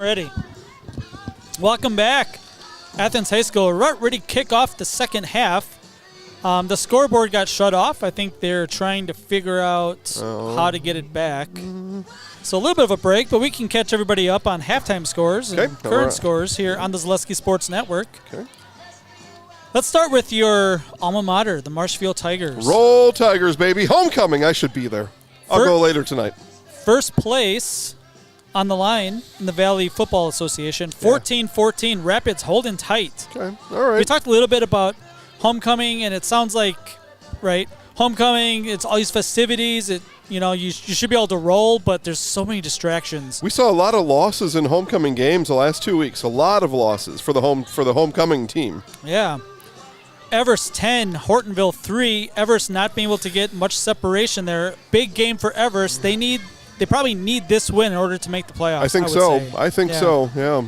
Ready. Welcome back. Athens High School ready to kick off the second half. The scoreboard got shut off. I think they're trying to figure out how to get it back. So a little bit of a break, but we can catch everybody up on halftime scores and current scores here on the Zaleski Sports Network. Okay. Let's start with your alma mater, the Marshfield Tigers. Roll Tigers, baby. Homecoming. I should be there. I'll go later tonight. First place on the line in the Valley Football Association, 14-14. Rapids holding tight. Okay, all right. We talked a little bit about homecoming, and it sounds like, right, homecoming, it's all these festivities. You should be able to roll, but there's so many distractions. We saw a lot of losses in homecoming games the last 2 weeks. A lot of losses for the homecoming team. Yeah. Everest 10, Hortonville 3. Everest not being able to get much separation there. Big game for Everest. They probably need this win in order to make the playoffs. I think so. Yeah.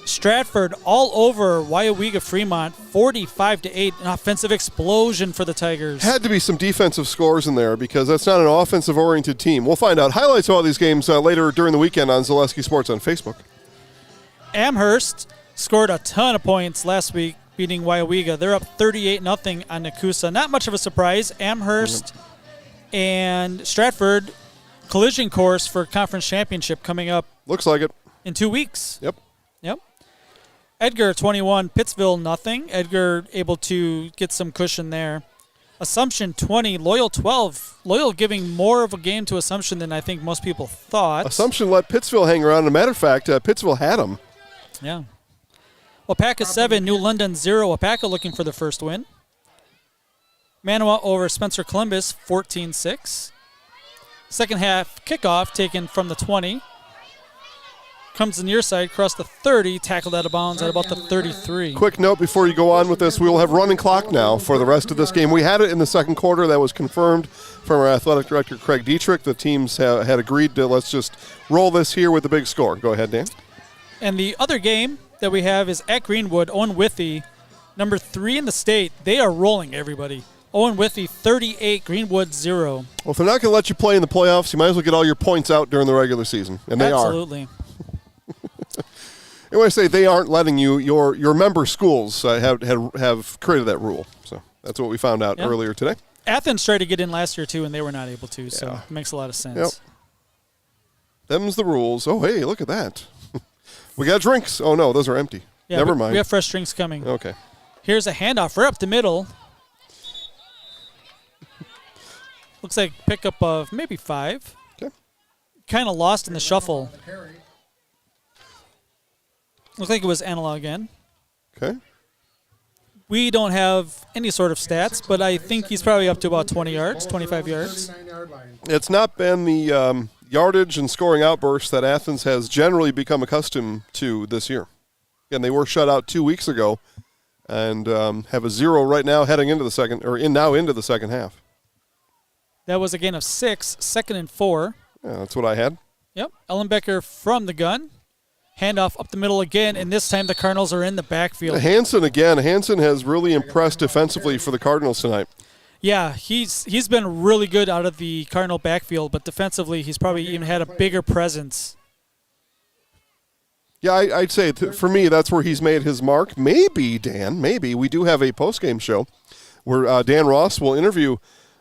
Stratford all over WIAA Fremont, 45-8. An offensive explosion for the Tigers. Had to be some defensive scores in there because that's not an offensive-oriented team. We'll find out. Highlights of all these games later during the weekend on Zaleski Sports on Facebook. Amherst scored a ton of points last week, beating WIAA. They're up 38-0 on Nakusa. Not much of a surprise. Amherst and Stratford collision course for conference championship coming up. Looks like it. In 2 weeks. Yep. Edgar 21, Pittsville nothing. Edgar able to get some cushion there. Assumption 20, Loyal 12. Loyal giving more of a game to Assumption than I think most people thought. Assumption let Pittsville hang around. As a matter of fact, Pittsville had them. Yeah. Wapaka 7, New London 0. Wapaka looking for the first win. Manawa over Spencer Columbus 14-6. Second half kickoff taken from the 20. Comes the near side, across the 30, tackled out of bounds at about the 33. Quick note before you go on with this, we will have running clock now for the rest of this game. We had it in the second quarter. That was confirmed from our athletic director, Craig Dietrich. The teams had agreed to let's just roll this here with the big score. Go ahead, Dan. And the other game that we have is at Greenwood, Owen Withee, number 3 in the state. They are rolling everybody. Owen Withee, 38, Greenwood 0. Well, if they're not going to let you play in the playoffs, you might as well get all your points out during the regular season, and they are. Absolutely. And when I say they aren't letting you, your member schools have created that rule. So that's what we found out earlier today. Athens tried to get in last year, too, and they were not able to, so it makes a lot of sense. Yep. Them's the rules. Oh, hey, look at that. We got drinks. Oh, no, those are empty. Yeah, Never mind. We have fresh drinks coming. Okay. Here's a handoff. We're up the middle. Looks like pickup of maybe 5. Okay. Kind of lost in the shuffle. Looks like it was analog again. Okay. We don't have any sort of stats, but I think he's probably up to about 20 yards, 25 yards. It's not been the yardage and scoring outbursts that Athens has generally become accustomed to this year. Again, they were shut out 2 weeks ago and have a 0 right now heading into the second, or into the second half. That was a gain of 6, 2nd and 4. Yeah, that's what I had. Yep. Ellenbecker from the gun. Handoff up the middle again, and this time the Cardinals are in the backfield. Hansen again. Hansen has really impressed defensively for the Cardinals tonight. Yeah, he's been really good out of the Cardinal backfield, but defensively he's probably even had a bigger presence. Yeah, I'd say for me that's where he's made his mark. Maybe, Dan, we do have a postgame show where Dan Ross will interview,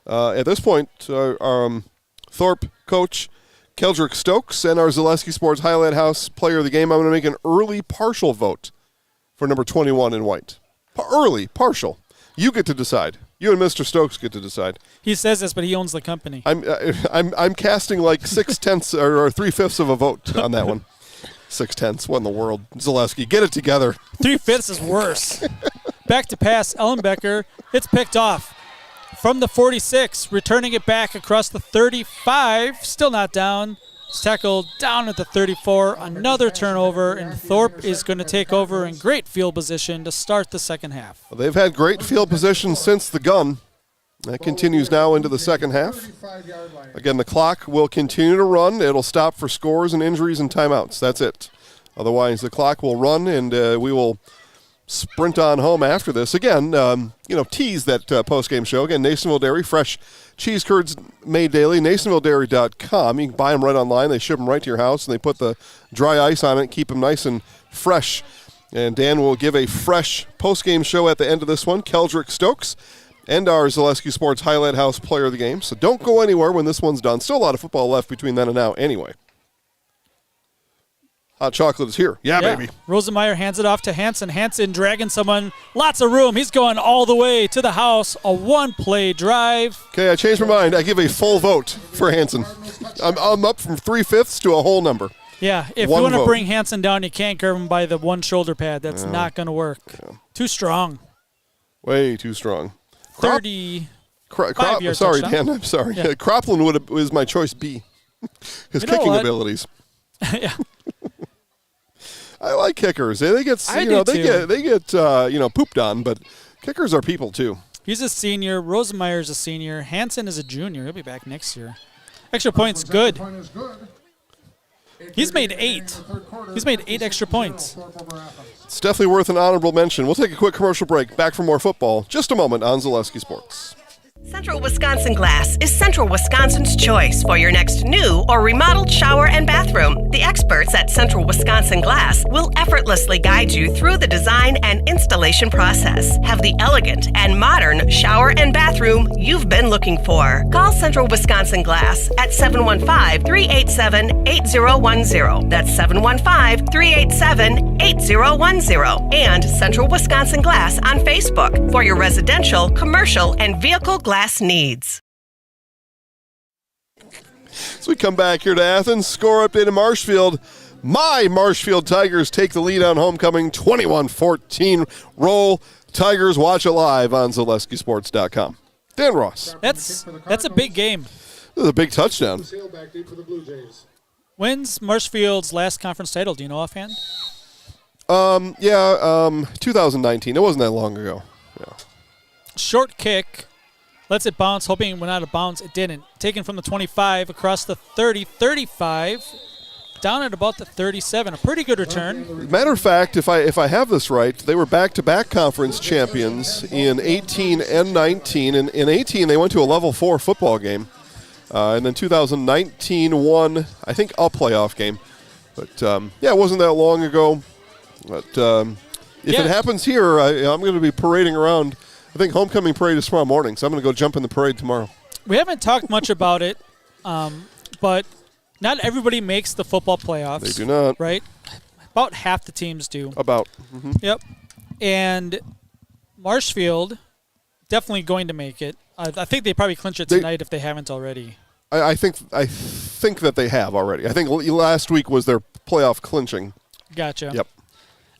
at this point, Thorp coach Keldrick Stokes and our Zaleski Sports Highlight House player of the game. I'm going to make an early partial vote for number 21 in white. Early, partial. You get to decide. You and Mr. Stokes get to decide. He says this, but he owns the company. I'm casting like 6/10 or 3/5 of a vote on that one. 6/10. What in the world? Zaleski, get it together. 3/5 is worse. Back to pass, Ellenbecker. It's picked off. From the 46, returning it back across the 35, still not down. It's tackled down at the 34. Another turnover, and Thorp is going to take over in great field position to start the second half. Well, they've had great field position since the gun. That continues now into the second half. Again, the clock will continue to run. It'll stop for scores and injuries and timeouts. That's it. Otherwise, the clock will run, and we will sprint on home after this. Again, tease that post-game show. Again, Nasonville Dairy, fresh cheese curds made daily, NasonvilleDairy.com. You can buy them right online. They ship them right to your house, and they put the dry ice on it, keep them nice and fresh. And Dan will give a fresh post-game show at the end of this one. Keldrick Stokes and our Zaleski Sports Highlight House player of the game. So don't go anywhere when this one's done. Still a lot of football left between then and now anyway. Hot chocolate is here. Yeah, baby. Rosenmeyer hands it off to Hansen. Hansen dragging someone. Lots of room. He's going all the way to the house. A one-play drive. Okay, I changed my mind. I give a full vote for Hansen. I'm up from 3/5 to a whole number. Yeah, if you want to bring Hansen down, you can't grab him by the one shoulder pad. That's not going to work. Yeah. Too strong. Way too strong. 35-yard sorry, touchdown. Dan. I'm sorry. Yeah. Cropland was my choice B. His kicking abilities. Yeah. I like kickers. They get pooped on, but kickers are people too. He's a senior. Rosenmeyer's a senior. Hansen is a junior. He'll be back next year. Extra points good. He's made 8. He's made 8 extra points. It's definitely worth an honorable mention. We'll take a quick commercial break. Back for more football. Just a moment on Zaleski Sports. Central Wisconsin Glass is Central Wisconsin's choice for your next new or remodeled shower and bathroom. The experts at Central Wisconsin Glass will effortlessly guide you through the design and installation process. Have the elegant and modern shower and bathroom you've been looking for. Call Central Wisconsin Glass at 715-387-8010. That's 715-387-8010. And Central Wisconsin Glass on Facebook for your residential, commercial, and vehicle glass needs. So we come back here to Athens. Score update in Marshfield. My Marshfield Tigers take the lead on homecoming 21-14. Roll Tigers. Watch it live on ZaleskiSports.com. Dan Ross. That's a big game. This is a big touchdown. When's Marshfield's last conference title? Do you know offhand? 2019. It wasn't that long ago. Yeah. Short kick. Lets it bounce, hoping it went out of bounds. It didn't. Taken from the 25 across the 30, 35, down at about the 37. A pretty good return. Matter of fact, if I have this right, they were back-to-back conference champions in 18 and 19. And in 18, they went to a level 4 football game. And then 2019 won, I think, a playoff game. But, it wasn't that long ago. But if it happens here, I'm going to be parading around. I think homecoming parade is tomorrow morning, so I'm going to go jump in the parade tomorrow. We haven't talked much about it, but not everybody makes the football playoffs. They do not. Right? About half the teams do. About. Mm-hmm. Yep. And Marshfield definitely going to make it. I think they probably clinch it tonight if they haven't already. I think that they have already. I think last week was their playoff clinching. Gotcha. Yep.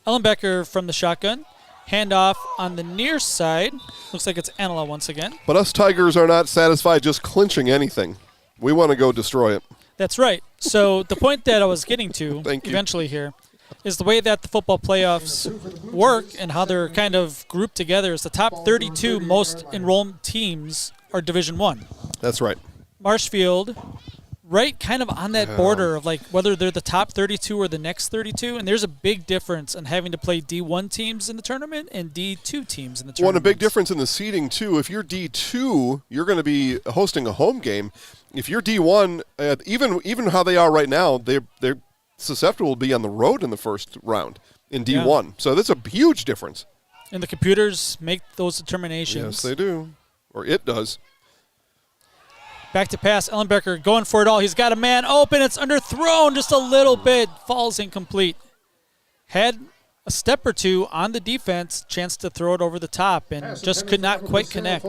Ellenbecker from the shotgun. Handoff on the near side. Looks like it's Anila once again. But us Tigers are not satisfied just clinching anything. We want to go destroy it. That's right. So the point that I was getting to eventually here is the way that the football playoffs work and how they're kind of grouped together is the top 32 most enrolled teams are Division I. That's right. Marshfield, right kind of on that border of like whether they're the top 32 or the next 32, and there's a big difference in having to play D1 teams in the tournament and D2 teams in the tournament. Well, and a big difference in the seeding, too. If you're D2, you're going to be hosting a home game. If you're D1, even how they are right now, they're susceptible to be on the road in the first round in D1. Yeah. So that's a huge difference. And the computers make those determinations. Yes, they do. Or it does. Back to pass. Ellenbecker going for it all. He's got a man open. It's underthrown just a little bit. Falls incomplete. Had a step or two on the defense. Chance to throw it over the top and just could not quite connect.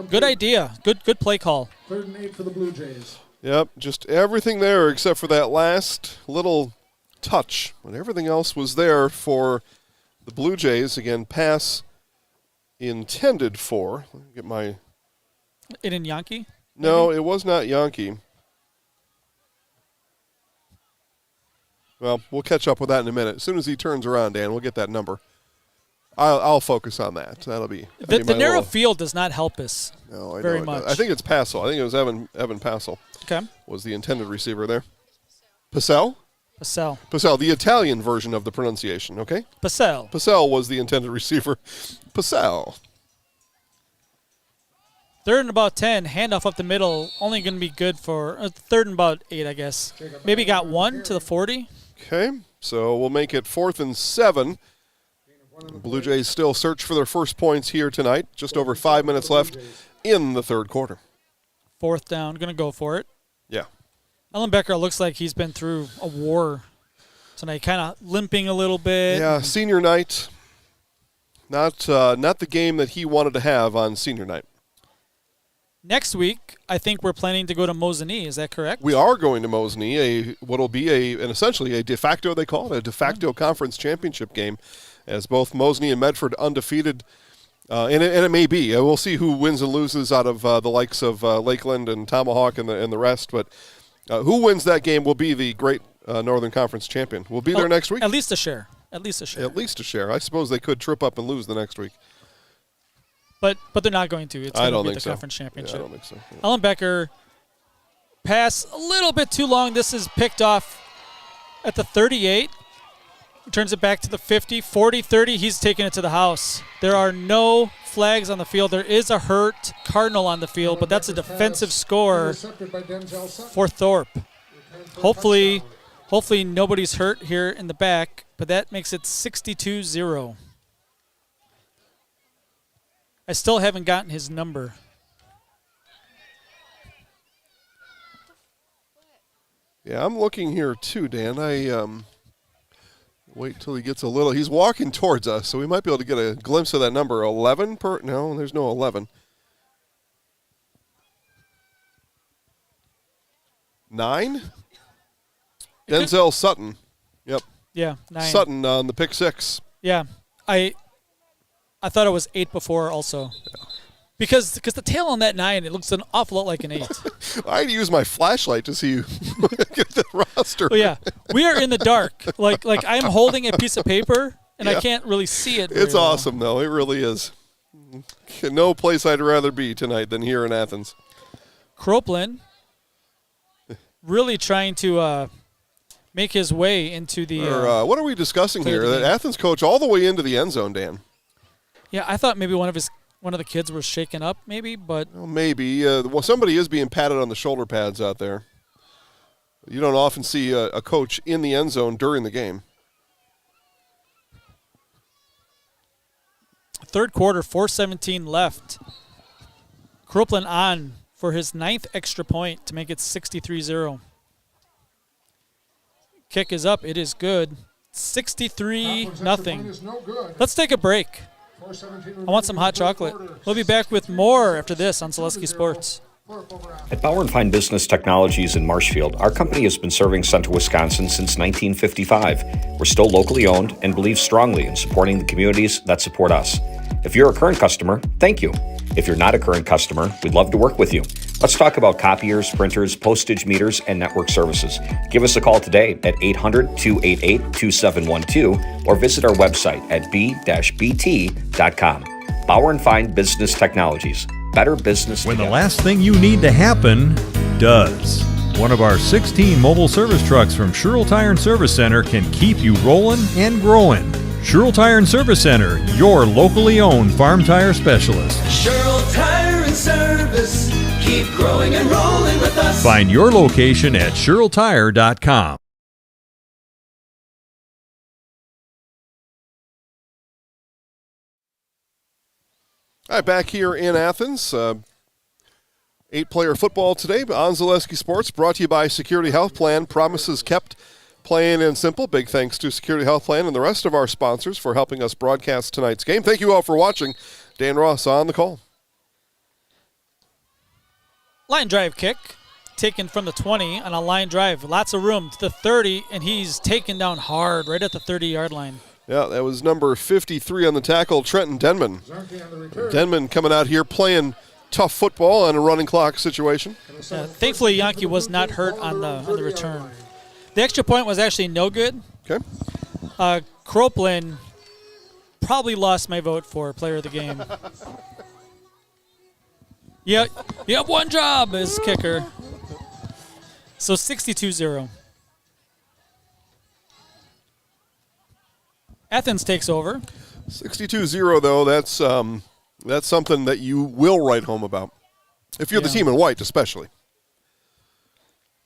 Good idea. Good play call. 3rd and 8 for the Blue Jays. Yep, just everything there except for that last little touch. But everything else was there for the Blue Jays. Again, pass intended for. Let me get my... It in Yankee? No, it was not Yankee. Well, we'll catch up with that in a minute. As soon as he turns around, Dan, we'll get that number. I'll focus on that. That'll be the narrow field does not help us very much. I think it's Passel. I think it was Evan Passel. Okay. Was the intended receiver there. Passel? Pacell. Pacell, the Italian version of the pronunciation, okay? Pacell. Pacell was the intended receiver. Pacell. 3rd and about 10. Handoff up the middle. Only going to be good for 3rd and about 8, I guess. Maybe got 1 to the 40. Okay, so we'll make it 4th and 7. Blue Jays still search for their first points here tonight. Just over 5 minutes left in the 3rd quarter. 4th down. Going to go for it. Yeah. Ellenbecker looks like he's been through a war tonight, kind of limping a little bit. Yeah, senior night. Not the game that he wanted to have on senior night. Next week, I think we're planning to go to Mosinee. Is that correct? We are going to Mosinee, what'll be essentially a de facto, they call it, a de facto conference championship game, as both Mosinee and Medford undefeated. And it may be. We'll see who wins and loses out of the likes of Lakeland and Tomahawk and the rest. But who wins that game will be the great Northern Conference champion. We'll be there next week. At least a share. At least a share. At least a share. I suppose they could trip up and lose the next week. But they're not going to. It's going to be the conference Yeah, championship. I don't think so. Yeah. Ellenbecker, pass a little bit too long. This is picked off at the 38. Turns it back to the 50, 40, 30. He's taking it to the house. There are no flags on the field. There is a hurt Cardinal on the field, but that's a defensive score for Thorp. Hopefully nobody's hurt here in the back, but that makes it 62-0. I still haven't gotten his number. Yeah, I'm looking here too, Dan. Wait till he gets a little. He's walking towards us, so we might be able to get a glimpse of that number. 11 per? No, there's no 11. 9? Denzel Sutton. Yep. Yeah, 9. Sutton on the pick 6. Yeah, I thought it was 8 before also. Yeah. Because the tail on that 9, it looks an awful lot like an 8. I had to use my flashlight to see get the roster. Oh yeah, we are in the dark. Like I'm holding a piece of paper and Yeah. I can't really see it. It's very awesome though. It really is. No place I'd rather be tonight than here in Athens. Croplin really trying to make his way into the. What are we discussing here? That Athens coach all the way into the end zone, Dan. Yeah, I thought maybe one of the kids was shaken up, maybe, but well, maybe. Somebody is being patted on the shoulder pads out there. You don't often see a coach in the end zone during the game. 3rd quarter, 4:17 left. Croplin on for his 9th extra point to make it 63-0. Kick is up. It is good. 63-0. Let's take a break. I want some hot chocolate. We'll be back with more after this on Zaleski Sports. At Bauer & Fine Business Technologies in Marshfield, our company has been serving Central Wisconsin since 1955. We're still locally owned and believe strongly in supporting the communities that support us. If you're a current customer, thank you. If you're not a current customer, we'd love to work with you. Let's talk about copiers, printers, postage meters, and network services. Give us a call today at 800-288-2712 or visit our website at b-bt.com. Bauer & Fine Business Technologies. Better business when together. The last thing you need to happen does. One of our 16 mobile service trucks from Sherrill Tire and Service Center can keep you rolling and growing. Sherrill Tire and Service Center, your locally owned farm tire specialist. Sherrill Tire and Service, keep growing and rolling with us. Find your location at SherrillTire.com. All right, back here in Athens. 8-player football today on Zaleski Sports, brought to you by Security Health Plan. Promises kept, plain and simple. Big thanks to Security Health Plan and the rest of our sponsors for helping us broadcast tonight's game. Thank you all for watching. Dan Ross on the call. Line drive kick, taken from the 20 on a line drive. Lots of room to the 30, and he's taken down hard right at the 30-yard line. Yeah, that was number 53 on the tackle, Trenton Denman. Denman coming out here playing tough football on a running clock situation. Thankfully, Yankee was not hurt on the return. The extra point was actually no good. Okay. Croplin probably lost my vote for player of the game. Yeah, you have one job as kicker. So 62-0. Athens takes over. 62-0, though, that's something that you will write home about. If you're the team in white, especially.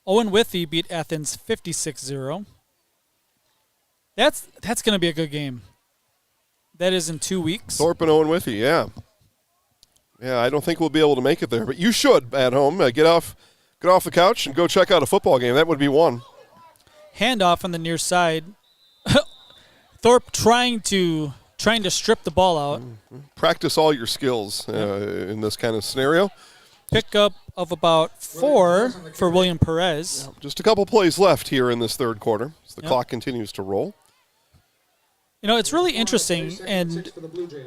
Owen Withy beat Athens 56-0. That's going to be a good game. That is in 2 weeks. Thorp and Owen Withy, yeah. Yeah, I don't think we'll be able to make it there, but you should at home. Get off the couch and go check out a football game. That would be one. Handoff on the near side. Thorp trying to strip the ball out. Practice all your skills in this kind of scenario. Pickup of about 4 for William Perez. Just a couple plays left here in this third quarter as the clock continues to roll. You know, it's really interesting, and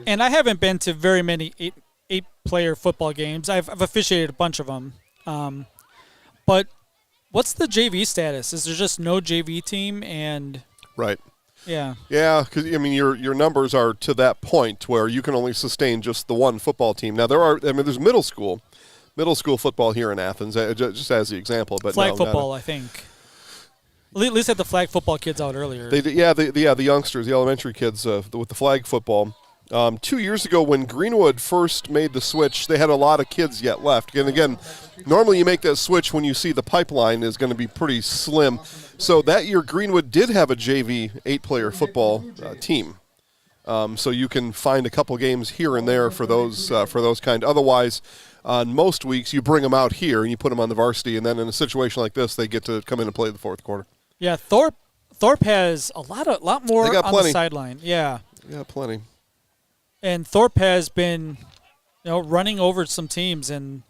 I haven't been to very many eight-player football games. I've officiated a bunch of them. But what's the JV status? Is there just no JV team? And right. Yeah. Yeah, because, I mean, your numbers are to that point where you can only sustain just the one football team. Now, there's middle school football here in Athens, just as the example. But flag football, I think. At least had the flag football kids out earlier. They did, the youngsters, the elementary kids with the flag football. 2 years ago when Greenwood first made the switch, they had a lot of kids yet left. And again, normally you make that switch when you see the pipeline is going to be pretty slim. So that year Greenwood did have a JV 8-player football team. So you can find a couple games here and there for those kind. Otherwise, on most weeks you bring them out here and you put them on the varsity, and then in a situation like this, they get to come in and play the fourth quarter. Yeah, Thorp has a lot more on the sideline. Yeah. Yeah, plenty. And Thorp has been, running over some teams, and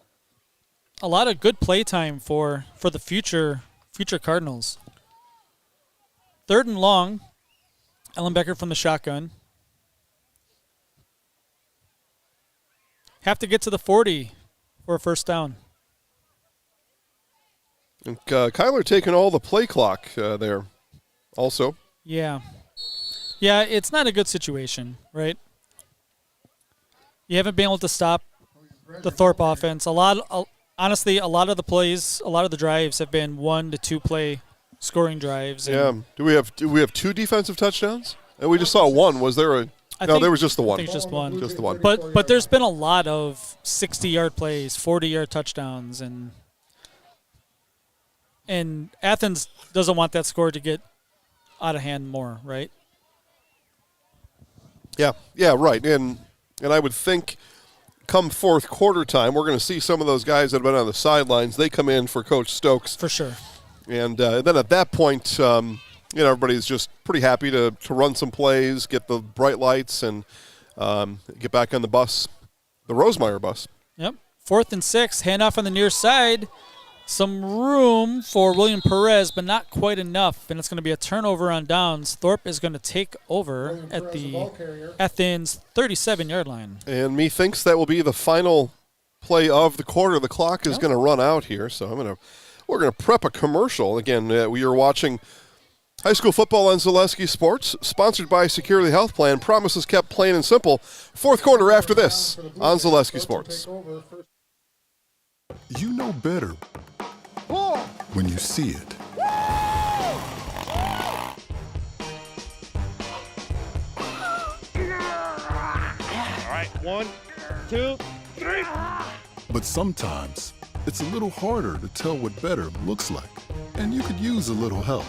a lot of good play time for the future Cardinals. 3rd and long, Ellenbecker from the shotgun. Have to get to the 40 for a first down. And Kyler taking all the play clock there also. Yeah. Yeah, it's not a good situation, right? You haven't been able to stop the Thorp offense. Honestly, a lot of the plays, a lot of the drives have been 1 to 2 play scoring drives. Yeah. Do we have 2 defensive touchdowns? And we just saw one. Was there a? There was just the one. I think just one. Just the one. But there's been a lot of 60-yard plays, 40-yard touchdowns, and Athens doesn't want that score to get out of hand more, right? Yeah, right. And I would think come fourth quarter time, we're going to see some of those guys that have been on the sidelines. They come in for Coach Stokes. For sure. And then at that point, everybody's just pretty happy to run some plays, get the bright lights, and get back on the bus, the Rosemeyer bus. Yep. 4th and 6, handoff on the near side. Some room for William Perez, but not quite enough, and it's going to be a turnover on downs. Thorp is going to take over at the Athens 37-yard line. And methinks that will be the final play of the quarter. The clock is going to run out here, so we're going to prep a commercial. Again, we are watching high school football on Zaleski Sports, sponsored by Security Health Plan. Promises kept, plain and simple. Fourth quarter after this on Zaleski Sports. You know better when you see it. All right, 1, 2, 3. But sometimes it's a little harder to tell what better looks like, and you could use a little help.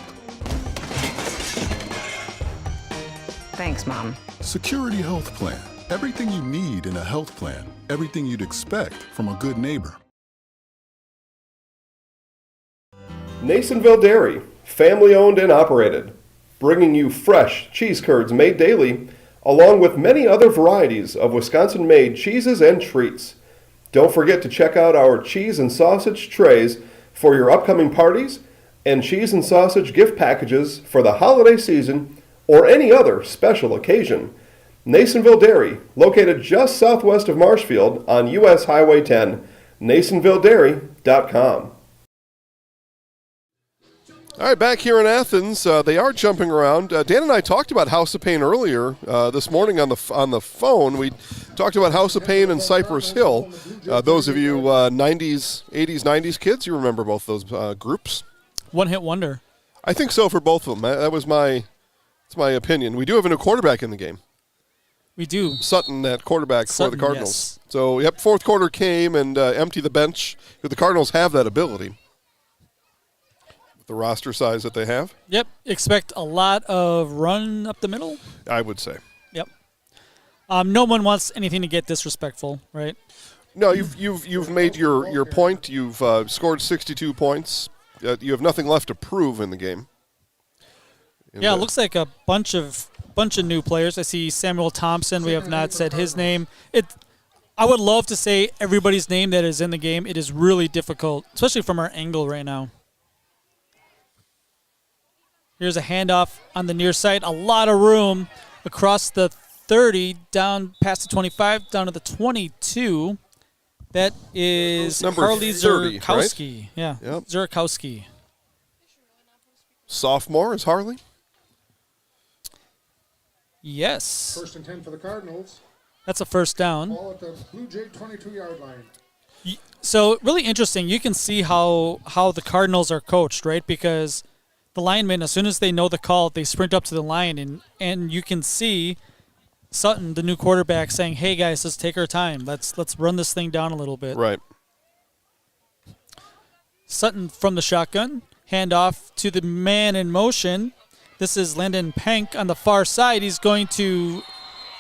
Thanks, Mom. Security Health Plan. Everything you need in a health plan. Everything you'd expect from a good neighbor. Nasonville Dairy, family owned and operated, bringing you fresh cheese curds made daily, along with many other varieties of Wisconsin-made cheeses and treats. Don't forget to check out our cheese and sausage trays for your upcoming parties and cheese and sausage gift packages for the holiday season or any other special occasion. Nasonville Dairy, located just southwest of Marshfield on U.S. Highway 10, NasonvilleDairy.com. All right, back here in Athens, they are jumping around. Dan and I talked about House of Pain earlier this morning on the phone. We talked about House of Pain and Cypress Hill. Those of you 90s, 80s, 90s kids, you remember both those groups. One-hit wonder. I think so for both of them. That was my That's my opinion. We do have a new quarterback in the game. We do. Sutton, that quarterback for the Cardinals. Yes. So, fourth quarter came and emptied the bench. The Cardinals have that ability. With the roster size that they have. Yep. Expect a lot of run up the middle. I would say. Yep. No one wants anything to get disrespectful, right? No, you've made your point. You've scored 62 points. You have nothing left to prove in the game. It looks like a bunch of new players. I see Samuel Thompson. We have not said his name. I would love to say everybody's name that is in the game. It is really difficult, especially from our angle right now. Here's a handoff on the near side. A lot of room across the 30, down past the 25, down to the 22. That is number Harley 30, Zurkowski. right? Yeah, Yep. Zurkowski. Sophomore is Harley? Yes. 1st and 10 for the Cardinals. That's a first down. Ball at the Blue Jay 22-yard line. So really interesting. You can see how the Cardinals are coached, right? Because the linemen, as soon as they know the call, they sprint up to the line, and you can see Sutton, the new quarterback, saying, "Hey guys, let's take our time. Let's run this thing down a little bit." Right. Sutton from the shotgun, hand off to the man in motion. This is Landon Pank on the far side. He's going to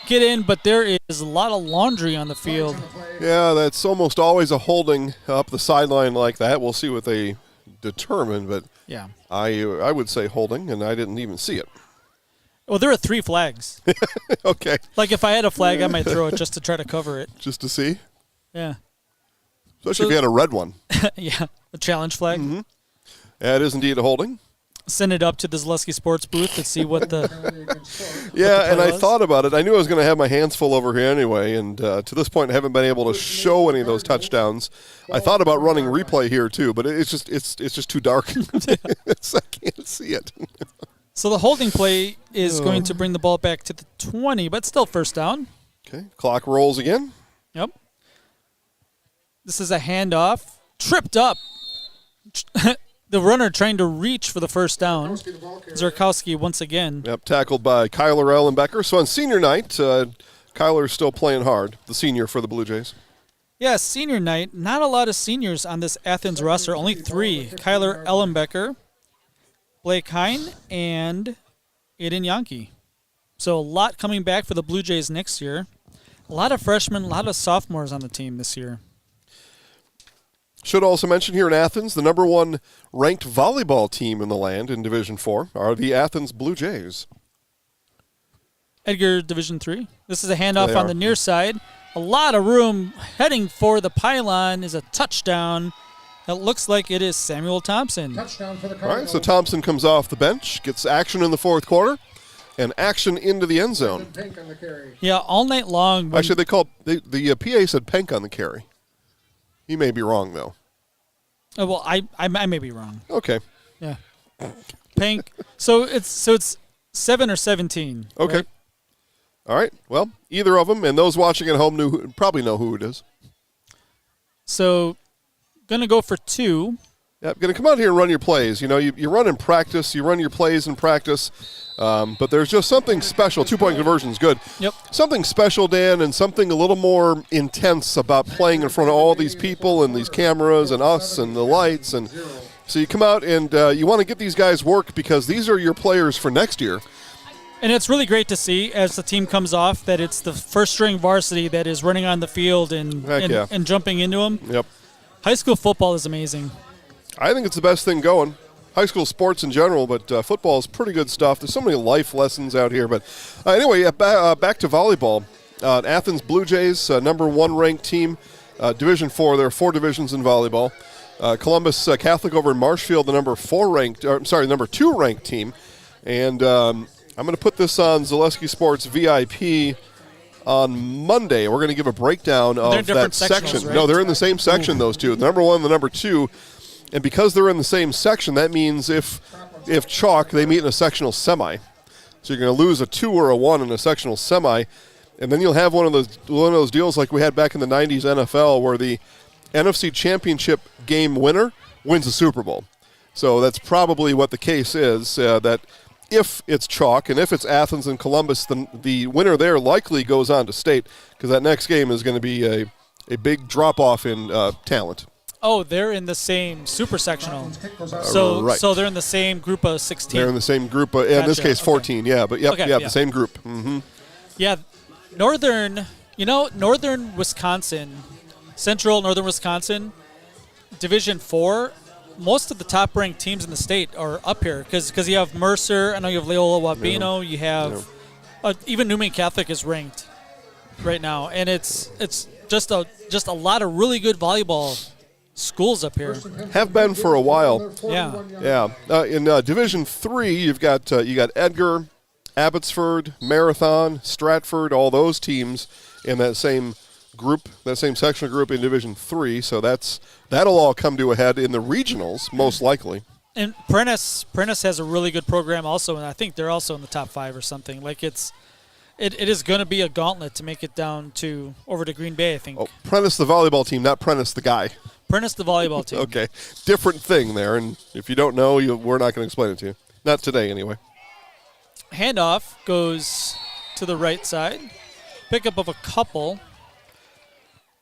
get in, but there is a lot of laundry on the field. Yeah, that's almost always a holding up the sideline like that. We'll see what they determine, but Yeah. I would say holding, and I didn't even see it. Well, there are 3 flags. Okay. Like if I had a flag, I might throw it just to try to cover it. Just to see? Yeah. Especially if you had a red one. Yeah, a challenge flag. Mm-hmm. Yeah, it is indeed a holding. Send it up to the Zaleski Sports booth to see what the Yeah, and I was. thought about it. I knew I was going to have my hands full over here anyway, and to this point I haven't been able to show any of those touchdowns. I thought about running replay here too, but it's just too dark. I can't see it. So the holding play is going to bring the ball back to the 20, but still first down. Okay, clock rolls again. Yep. This is a handoff. Tripped up. The runner trying to reach for the first down. Zurkowski once again. Yep, tackled by Kyler Ellenbecker. So on senior night, Kyler's still playing hard, the senior for the Blue Jays. Yeah, senior night. Not a lot of seniors on this Athens roster. Only 3. Kyler Ellenbecker, Blake Hine, and Aiden Yankee. So a lot coming back for the Blue Jays next year. A lot of freshmen, a lot of sophomores on the team this year. Should also mention here in Athens, the number 1 ranked volleyball team in the land in Division 4 are the Athens Blue Jays. Edgar, Division 3. This is a handoff on the near side. A lot of room. Heading for the pylon is a touchdown. It looks like it is Samuel Thompson. Touchdown for the All Cardinals. right, so Thompson comes off the bench, gets action in the fourth quarter, and action into the end zone. Pink on the carry. Yeah, all night long. Actually, the PA said Penk on the carry. He may be wrong, though. Oh, well, I may be wrong. Okay. Yeah. Pink. So it's 7 or 17. Okay. Right? All right. Well, either of them, and those watching at home probably know who it is. So, going to go for 2. Yeah, going to come out here and run your plays. You know, you run in practice, you run your plays in practice, but there's just something special. 2-point conversion is good. Yep. Something special, Dan, and something a little more intense about playing in front of all these people and these cameras and us and the lights. And so you come out and you want to get these guys work because these are your players for next year. And it's really great to see as the team comes off that it's the first-string varsity that is running on the field and jumping into them. Yep. High school football is amazing. I think it's the best thing going. High school sports in general, but football is pretty good stuff. There's so many life lessons out here. But anyway, back to volleyball. Athens Blue Jays, number 1 ranked team, Division 4. There are 4 divisions in volleyball. Columbus Catholic over in Marshfield, the number 2 ranked team. And I'm going to put this on Zaleski Sports VIP on Monday. We're going to give a breakdown of that section. Right? No, they're in the same section, those two. The number 1 and the number 2. And because they're in the same section, that means if chalk, they meet in a sectional semi. So you're going to lose a 2 or a 1 in a sectional semi, and then you'll have one of those deals like we had back in the 90s NFL where the NFC Championship game winner wins the Super Bowl. So that's probably what the case is, that if it's chalk, and if it's Athens and Columbus, then the winner there likely goes on to state, because that next game is going to be a big drop-off in talent. Oh, they're in the same super sectional. Right. So they're in the same group of 16. They're in the same group, in this case 14, yeah. But yep, Okay, the same group. Mm-hmm. Yeah, northern Wisconsin, central northern Wisconsin, Division 4, most of the top-ranked teams in the state are up here because you have Mercer, I know you have Loyola Wabeno, you have even Newman Catholic is ranked right now, and it's just a lot of really good volleyball schools up here. Have been for a while. Yeah. In Division 3, you got Edgar, Abbotsford, Marathon, Stratford, all those teams in that same group, that same sectional group in Division 3. So that'll all come to a head in the regionals, most likely. And Prentice has a really good program also, and I think they're also in the top 5 or something. Like it is going to be a gauntlet to make it down to over to Green Bay, I think. Oh, Prentice the volleyball team, not Prentice the guy. Prentice the volleyball team. Okay, different thing there, and if you don't know, we're not going to explain it to you. Not today, anyway. Handoff goes to the right side. Pickup of a couple.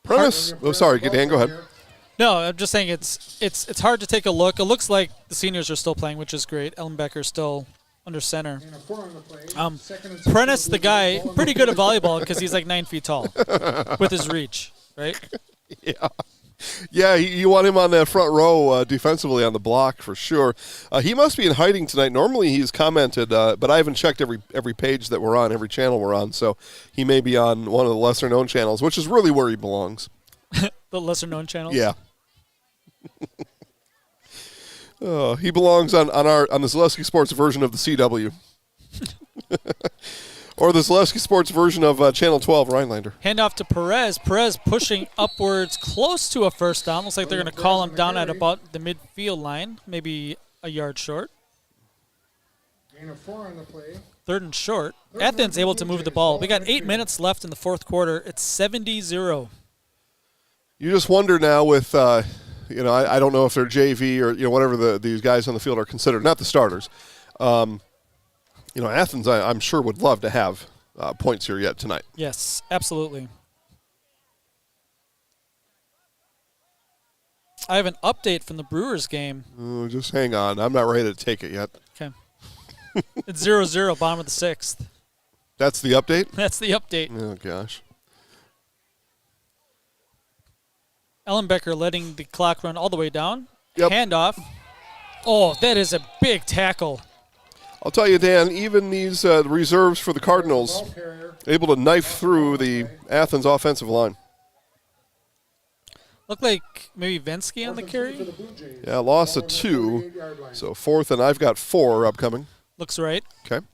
Prentice. Oh, sorry, Dan, go ahead. No, I'm just saying it's hard to take a look. It looks like the seniors are still playing, which is great. Ellenbecker still under center. Prentice, the guy, pretty good at volleyball because he's like 9 feet tall with his reach, right? Yeah. Yeah, you want him on that front row defensively on the block for sure. He must be in hiding tonight. Normally he's commented, but I haven't checked every page that we're on, every channel we're on, so he may be on one of the lesser-known channels, which is really where he belongs. The lesser-known channels? Yeah. He belongs on the Zaleski Sports version of the CW. Or the Zaleski Sports version of Channel 12, Rhinelander. Handoff to Perez. Perez pushing upwards close to a first down. Looks like they're going to call him down at about the midfield line, maybe a yard short. Gain of 4 on the play. 3rd and short. Athens able to move the ball. We got 8 minutes left in the 4th quarter. It's 70-0. You just wonder now with, I don't know if they're JV or whatever these guys on the field are considered, not the starters. Athens, I'm sure, would love to have points here yet tonight. Yes, absolutely. I have an update from the Brewers game. Oh, just hang on. I'm not ready to take it yet. Okay. It's 0-0, bottom of the 6th. That's the update? That's the update. Oh, gosh. Ellenbecker letting the clock run all the way down. Yep. Handoff. Oh, that is a big tackle. I'll tell you, Dan, even these reserves for the Cardinals able to knife through the Athens offensive line. Looked like maybe Vensky on the carry. Yeah, loss of 2. So 4th, and I've got 4 upcoming. Looks right. Okay.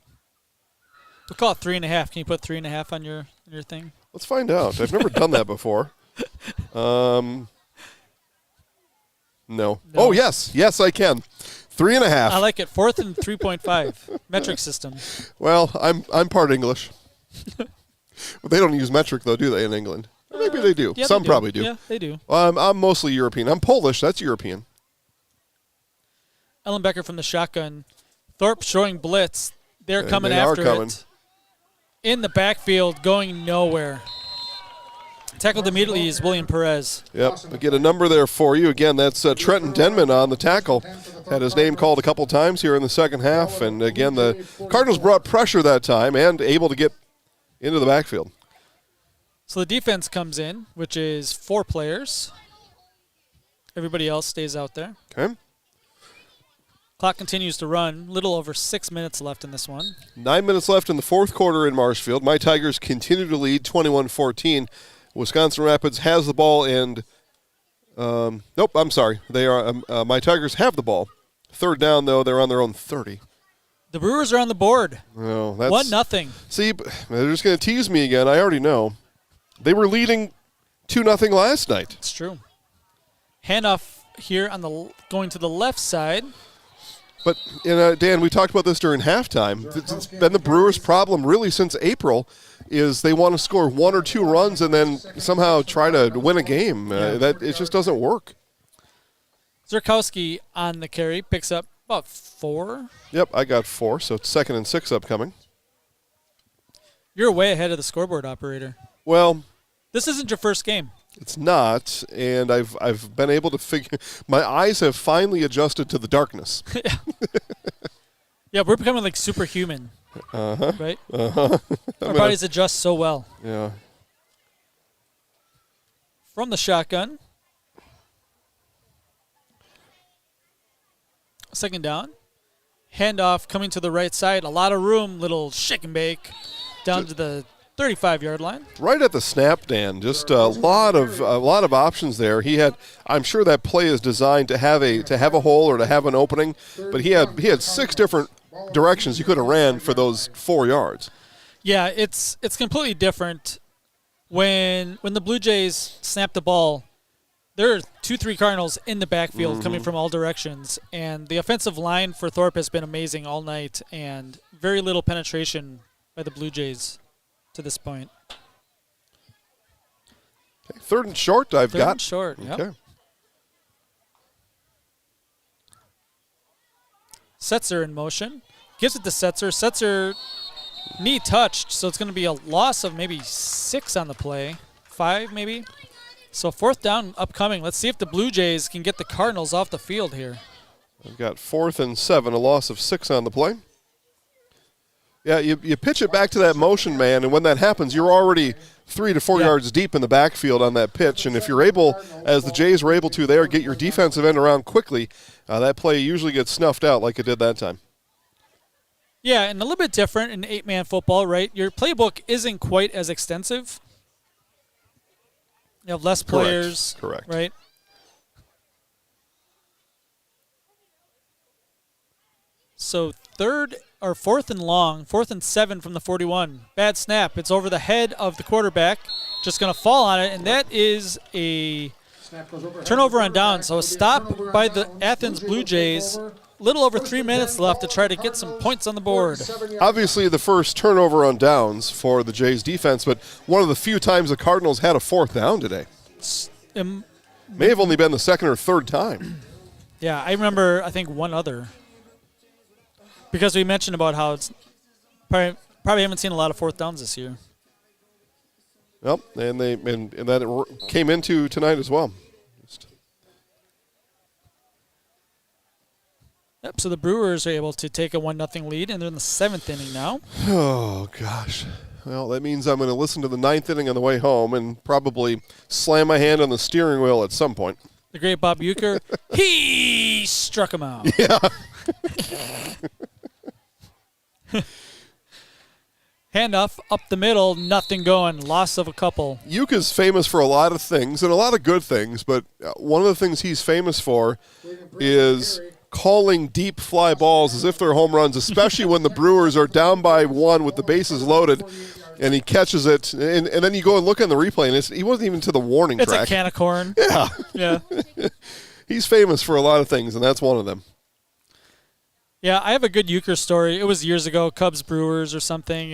We'll call it 3.5. Can you put 3.5 on your thing? Let's find out. I've never done that before. No. Oh, yes. Yes, I can. 3.5. I like it. 4th and 3.5. Metric system. Well, I'm part English. But they don't use metric, though, do they, in England? Maybe they do. Yeah, Some they do. probably do. Yeah, they do. I'm mostly European. I'm Polish. That's European. Ellenbecker from the shotgun. Thorp showing blitz. They're coming they are after coming. it. In the backfield, going nowhere. Tackled immediately is William Perez. Yep. I get a number there for you. Again, that's Trenton Denman on the tackle. Had his name called a couple times here in the second half. And, again, the Cardinals brought pressure that time and able to get into the backfield. So the defense comes in, which is 4 players. Everybody else stays out there. Okay. Clock continues to run. Little over 6 minutes left in this one. 9 minutes left in the 4th quarter in Marshfield. My Tigers continue to lead 21-14. Wisconsin Rapids has the ball and nope, I'm sorry. They are my Tigers have the ball. 3rd down, though. They're on their own 30. The Brewers are on the board. Oh, that's 1-0. See, they're just going to tease me again. I already know. They were leading 2-0 last night. It's true. Handoff here on the going to the left side. But, Dan, we talked about this during halftime. It's been the Brewers' problem really since April is they want to score 1 or 2 runs and then somehow try to win a game. That it just doesn't work. Zerkowski on the carry picks up About 4. Yep, I got 4, so it's 2nd and 6 upcoming. You're way ahead of the scoreboard operator. Well, this isn't your first game. It's not, and I've been able to figure. My eyes have finally adjusted to the darkness. Yeah, we're becoming like superhuman. Right? Our bodies adjust so well. Yeah. From the shotgun. 2nd down. Handoff coming to the right side. A lot of room. Little shake and bake down to the 35-yard line. Right at the snap, Dan. Just a lot of options there. He had. I'm sure that play is designed to have a hole or to have an opening, but he had 6 different directions you could have ran for those 4 yards. Yeah, it's completely different when the Blue Jays snap the ball. There are 2-3 Cardinals in the backfield coming from all directions, and the offensive line for Thorp has been amazing all night, and very little penetration by the Blue Jays to this point. Okay, 3rd and short. I've got. 3rd and short. Yep. Okay. Setzer in motion. Gives it to Setzer. Setzer knee touched, so it's going to be a loss of maybe 6 on the play. 5 maybe. So 4th down upcoming. Let's see if the Blue Jays can get the Cardinals off the field here. I've got 4th and 7, a loss of 6 on the play. Yeah, you pitch it back to that motion man, and when that happens, you're already 3 to 4 yards deep in the backfield on that pitch. And if you're able, as the Jays were able to there, get your defensive end around quickly, that play usually gets snuffed out like it did that time. Yeah, and a little bit different in 8-man football, right? Your playbook isn't quite as extensive. You have less players. Correct. Right? So 4th and long, 4th and 7 from the 41. Bad snap. It's over the head of the quarterback. Just going to fall on it, and that is a turnover on down. So a stop by the Athens Blue Jays. Little over 3 minutes left to try to get some points on the board. Obviously the first turnover on downs for the Jays defense, but one of the few times the Cardinals had a 4th down today. May have only been the 2nd or 3rd time. Yeah, I remember, I think, one other. Because we mentioned about how it's probably haven't seen a lot of 4th downs this year. Well, and that came into tonight as well. Yep, so the Brewers are able to take a 1-0 lead, and they're in the 7th inning now. Oh, gosh. Well, that means I'm going to listen to the 9th inning on the way home and probably slam my hand on the steering wheel at some point. The great Bob Uecker, he struck him out. Yeah. Handoff up the middle, nothing going, loss of a couple. Ueck's famous for a lot of things, and a lot of good things, but one of the things he's famous for is calling deep fly balls as if they're home runs, especially when the Brewers are down by 1 with the bases loaded, and he catches it, and then you go and look on the replay, and he wasn't even to the warning track. It's a can of corn. Yeah. Yeah. He's famous for a lot of things, and that's one of them. Yeah, I have a good Uecker story. It was years ago, Cubs Brewers or something,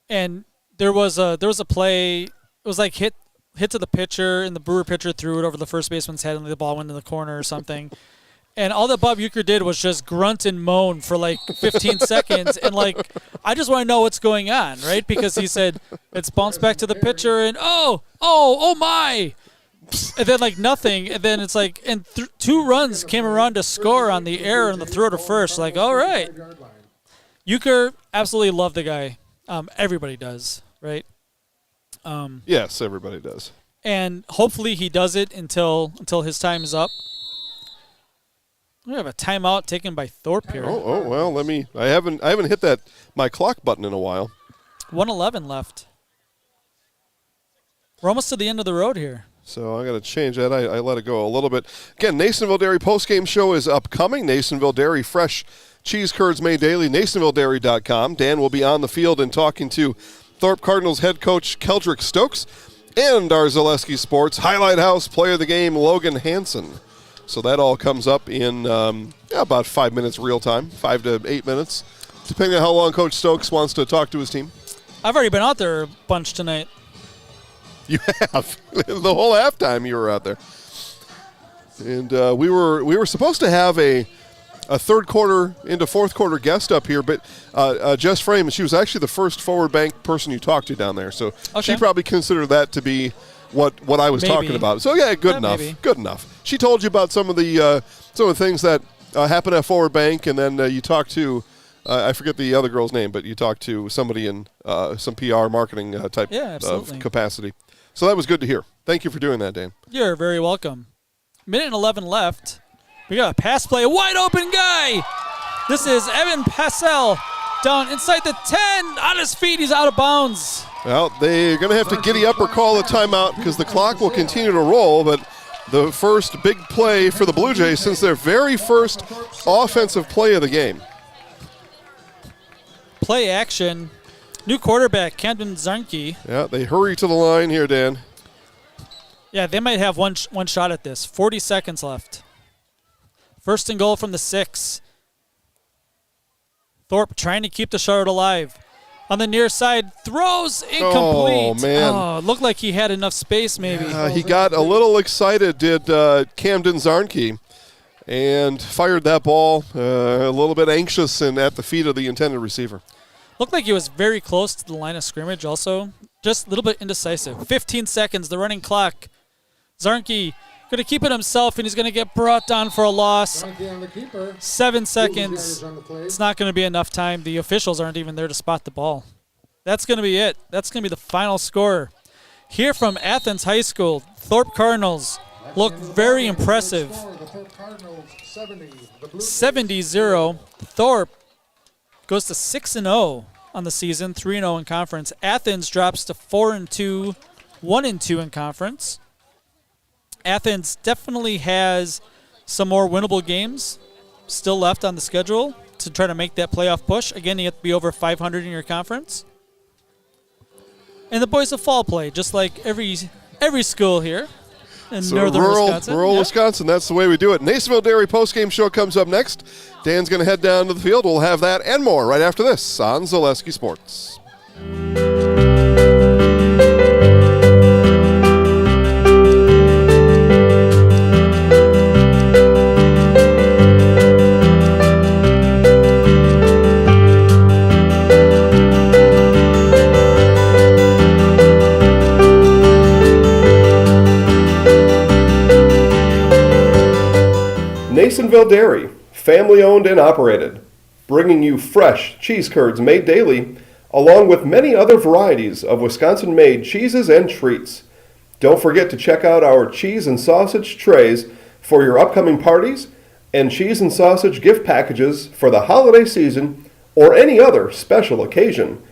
and there was a play. It was like hit to the pitcher, and the Brewer pitcher threw it over the first baseman's head, and the ball went in the corner or something. And all that Bob Uecker did was just grunt and moan for like 15 seconds, and like I just want to know what's going on, right? Because he said it's bounced back to the pitcher, and oh my. And then, like, nothing. And then it's like, and 2 runs came around to score on the error and the throw to first. Like, all right. Uecker, absolutely love the guy. Everybody does, right? Yes, everybody does. And hopefully he does it until his time is up. We have a timeout taken by Thorp here. Oh well, I haven't hit my clock button in a while. 1:11 left. We're almost to the end of the road here. So I got to change that. I let it go a little bit. Again, Nasonville Dairy postgame show is upcoming. Nasonville Dairy, fresh cheese curds made daily. NasonvilleDairy.com. Dan will be on the field and talking to Thorp Cardinals head coach Keldrick Stokes and our Zaleski Sports Highlight House player of the game, Logan Hansen. So that all comes up in about 5 minutes real time, 5 to 8 minutes, depending on how long Coach Stokes wants to talk to his team. I've already been out there a bunch tonight. You have. The whole halftime you were out there. And we were supposed to have a a third quarter into fourth quarter guest up here, but Jess Frame, she was actually the first forward bank person you talked to down there. So she probably considered that to be what I was talking about. So yeah, good enough. Maybe. Good enough. She told you about some of the things that happen at forward bank, and then you talked to I forget the other girl's name, but you talked to somebody in some PR marketing type of capacity. So that was good to hear. Thank you for doing that, Dan. You're very welcome. Minute and 11 left. We got a pass play, a wide open guy. This is Evan Passell down inside the 10. On his feet, he's out of bounds. Well, they're going to have to giddy up or call a timeout because the clock will continue to roll, but the first big play for the Blue Jays since their very first offensive play of the game. Play action. New quarterback, Camden Zarnke. Yeah, they hurry to the line here, Dan. Yeah, they might have one shot at this. 40 seconds left. First and goal from the 6. Thorp trying to keep the shutout alive. On the near side, throws incomplete. Oh, man. Oh, looked like he had enough space maybe. He got a little excited, did Camden Zarnke, and fired that ball a little bit anxious and at the feet of the intended receiver. Looked like he was very close to the line of scrimmage also. Just a little bit indecisive. 15 seconds, the running clock. Zarnke going to keep it himself, and he's going to get brought down for a loss. 7 seconds. It's not going to be enough time. The officials aren't even there to spot the ball. That's going to be it. That's going to be the final score. Here from Athens High School, Thorp Cardinals look very impressive. 70-0. Thorp goes to 6-0 on the season, 3-0 in conference. Athens drops to 4-2, 1-2 in conference. Athens definitely has some more winnable games still left on the schedule to try to make that playoff push. Again, you have to be over 500 in your conference. And the boys of fall play, just like every school here in northern Wisconsin. Rural Wisconsin, that's the way we do it. Nasonville Dairy postgame show comes up next. Dan's going to head down to the field. We'll have that and more right after this on Zaleski Sports. Nasonville Dairy, family owned and operated, bringing you fresh cheese curds made daily, along with many other varieties of Wisconsin-made cheeses and treats. Don't forget to check out our cheese and sausage trays for your upcoming parties and cheese and sausage gift packages for the holiday season or any other special occasion.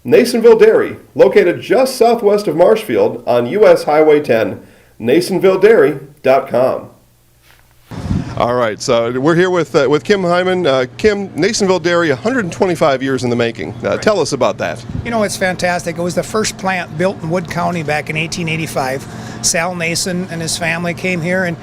Nasonville Dairy, located just southwest of Marshfield on U.S. Highway 10, NasonvilleDairy.com. All right, so we're here with Kim Hyman. Kim, Nasonville Dairy, 125 years in the making. Tell us about that. You know, it's fantastic. It was the first plant built in Wood County back in 1885. Sal Nason and his family came here, and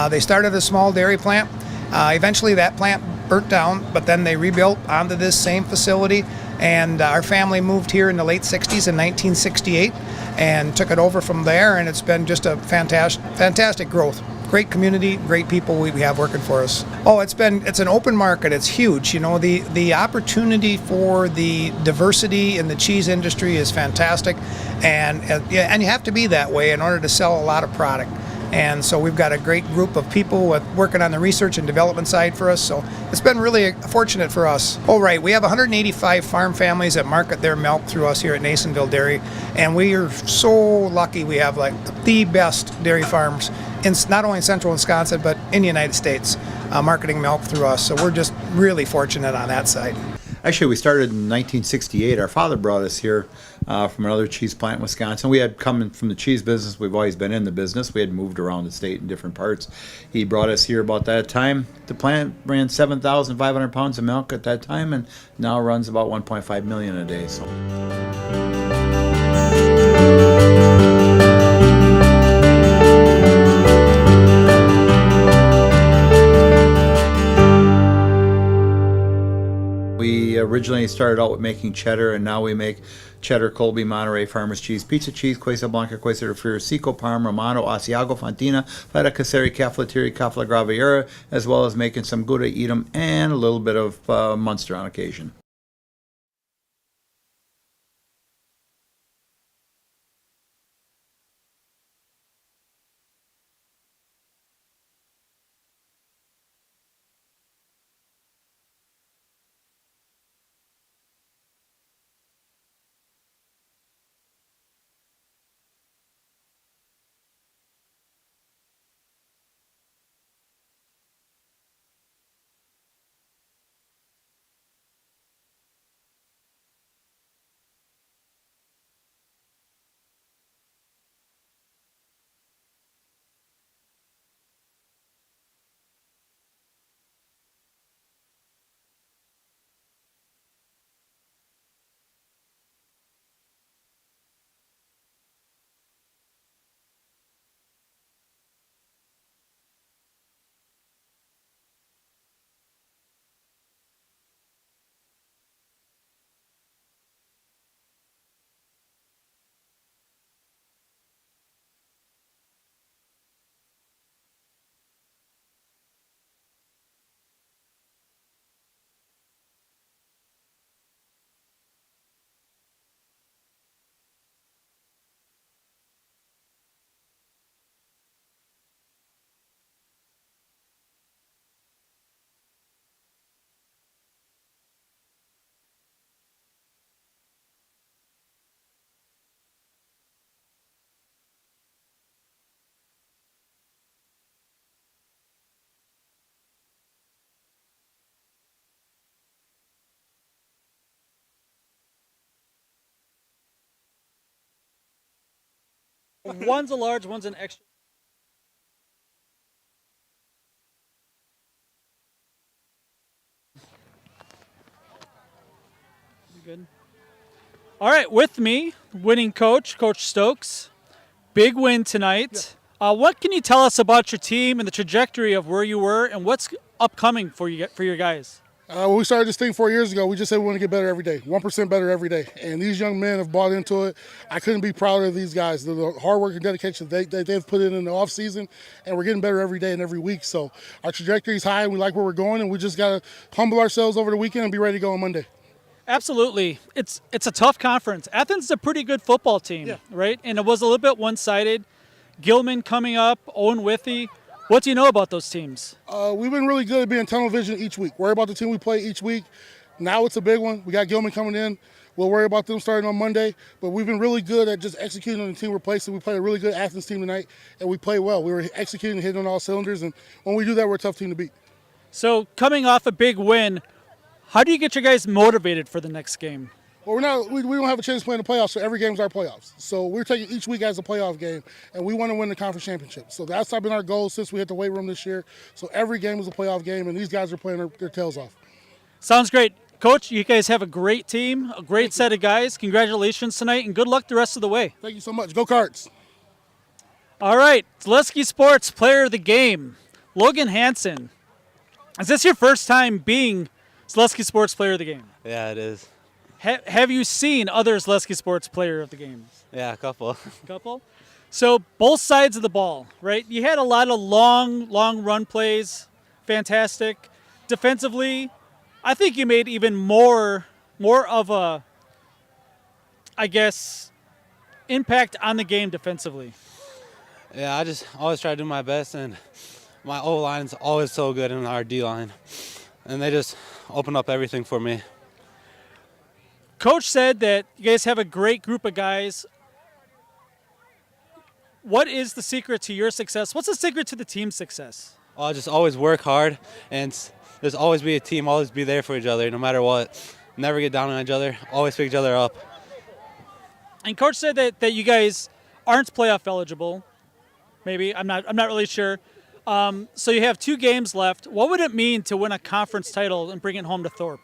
they started a small dairy plant. Eventually that plant burnt down, but then they rebuilt onto this same facility, and our family moved here in the late 60s in 1968 and took it over from there, and it's been just a fantastic growth. Great community, great people we have working for us. Oh, it's an open market. It's huge. You know, the opportunity for the diversity in the cheese industry is fantastic, and you have to be that way in order to sell a lot of product. And so we've got a great group of people working on the research and development side for us. So it's been really fortunate for us. Oh, right. We have 185 farm families that market their milk through us here at Nasonville Dairy. And we are so lucky we have like the best dairy farms in not only in central Wisconsin, but in the United States, marketing milk through us. So we're just really fortunate on that side. Actually, we started in 1968. Our father brought us here from another cheese plant in Wisconsin. We had come from the cheese business. We've always been in the business. We had moved around the state in different parts. He brought us here about that time. The plant ran 7,500 pounds of milk at that time, and now runs about 1.5 million a day. So. We originally started out with making cheddar, and now we make cheddar, Colby, Monterey, Farmers cheese, pizza cheese, Quesa Blanca, Quesa de Frio, Seco, Parma, Romano, Asiago, Fontina, Feta Caseri, Cafflettieri, Cafla Graviera, as well as making some Gouda Edam and a little bit of Munster on occasion. One's a large, one's an extra. You good? All right, with me, winning coach, Coach Stokes. Big win tonight. What can you tell us about your team and the trajectory of where you were and what's upcoming for your guys? When we started this thing 4 years ago, we just said we want to get better every day, 1% better every day. And these young men have bought into it. I couldn't be prouder of these guys. The hard work and dedication they've put in the off season, and we're getting better every day and every week. So our trajectory is high, and we like where we're going, and we just got to humble ourselves over the weekend and be ready to go on Monday. Absolutely. It's a tough conference. Athens is a pretty good football team, right? And it was a little bit one-sided. Gilman coming up, Owen Withy. What do you know about those teams? We've been really good at being tunnel vision each week. Worry about the team we play each week. Now it's a big one. We got Gilman coming in. We'll worry about them starting on Monday. But we've been really good at just executing on the team we're placing. We played a really good Athens team tonight, and we played well. We were executing and hitting on all cylinders, and when we do that, we're a tough team to beat. So coming off a big win, how do you get your guys motivated for the next game? Well, we don't have a chance to play in the playoffs, so every game's our playoffs. So we're taking each week as a playoff game, and we want to win the conference championship. So that's been our goal since we hit the weight room this year. So every game is a playoff game, and these guys are playing their tails off. Sounds great. Coach, you guys have a great team, a great set of guys. Congratulations tonight, and good luck the rest of the way. Thank you so much. Go Cards. All right, Zaleski Sports Player of the Game, Logan Hansen. Is this your first time being Zaleski Sports Player of the Game? Yeah, it is. Have you seen other Zaleski Sports Player of the Game? Yeah, a couple. Couple? So both sides of the ball, right? You had a lot of long run plays. Fantastic. Defensively, I think you made even more of a, I guess, impact on the game defensively. Yeah, I just always try to do my best, and my O-line's always so good in our D-line. And they just open up everything for me. Coach said that you guys have a great group of guys. What is the secret to your success? What's the secret to the team's success? I'll just always work hard, and just always be a team, always be there for each other, no matter what. Never get down on each other, always pick each other up. And Coach said that you guys aren't playoff eligible. Maybe, I'm not really sure. So you have 2 games left. What would it mean to win a conference title and bring it home to Thorp?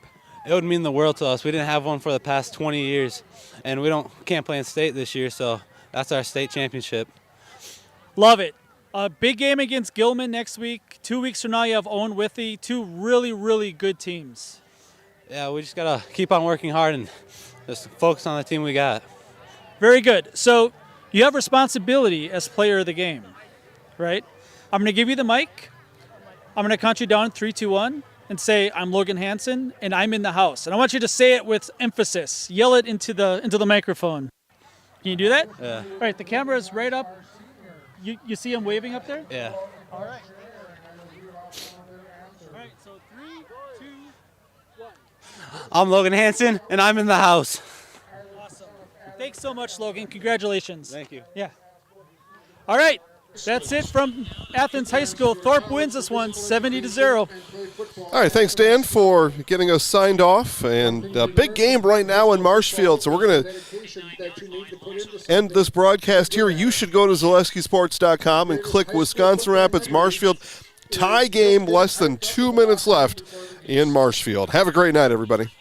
It would mean the world to us. We didn't have one for the past 20 years, and we can't play in state this year, so that's our state championship. Love it. A big game against Gilman next week. 2 weeks from now, you have Owen Withy. 2 really, really good teams. Yeah, we just got to keep on working hard and just focus on the team we got. Very good. So you have responsibility as player of the game, right? I'm going to give you the mic. I'm going to count you down 3, 2, 1 and say, I'm Logan Hansen and I'm in the house. And I want you to say it with emphasis. Yell it into the microphone. Can you do that? Yeah. All right, the camera is right up. You see him waving up there? Yeah. All right. All right, so 3, 2, 1. I'm Logan Hansen, and I'm in the house. Awesome. Thanks so much, Logan. Congratulations. Thank you. Yeah. All right. That's it from Athens High School. Thorp wins this one 70-0. All right, thanks, Dan, for getting us signed off. And a big game right now in Marshfield. So we're going to end this broadcast here. You should go to ZaleskiSports.com and click Wisconsin Rapids Marshfield. Tie game, less than 2 minutes left in Marshfield. Have a great night, everybody.